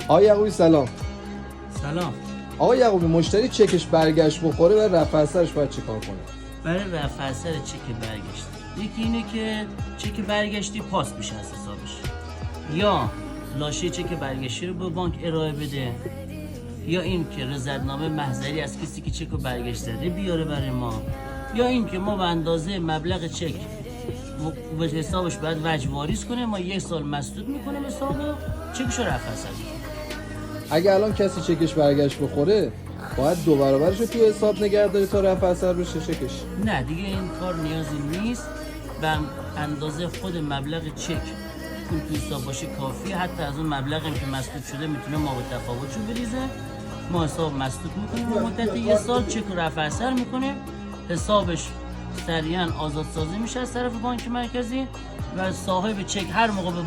آقای یعقوبی سلام. سلام. آقای یعقوبی مشتری چکش برگشت بخوره و رفع اثرش باید چی کار کنه؟ برای رفع اثر چک برگشت یکی اینه که چک برگشتی پاس بشه از حسابش، یا لاشه چک برگشتی رو به بانک ارائه بده، یا این که رضایتنامه محضری از کسی که چک رو برگشت زده بیاره برای ما، یا این که ما به اندازه مبلغ چک به حسابش باید وجه واریز کنه، ما 1 سال مسدود میکنیم حساب چکش رو رفع اثر میکنیم. اگه الان کسی چکش برگشت بخوره باید 2 برابرش رو توی حساب نگه داره تا رفع اثر بشه چکش؟ نه دیگه این کار نیازی نیست، به اندازه خود مبلغ چک پول تو حساب باشه کافیه. حتی از اون مبلغی که مسدود شده میتونه ما به تفاوتشو بریزه، ما حساب مسدود میکنیم و مدت 1 سال چک رو رفع اثر میکنیم، حسابش سریعا آزادسازی میشه از طرف بانک مرکزی و صاحب چک هر موقع به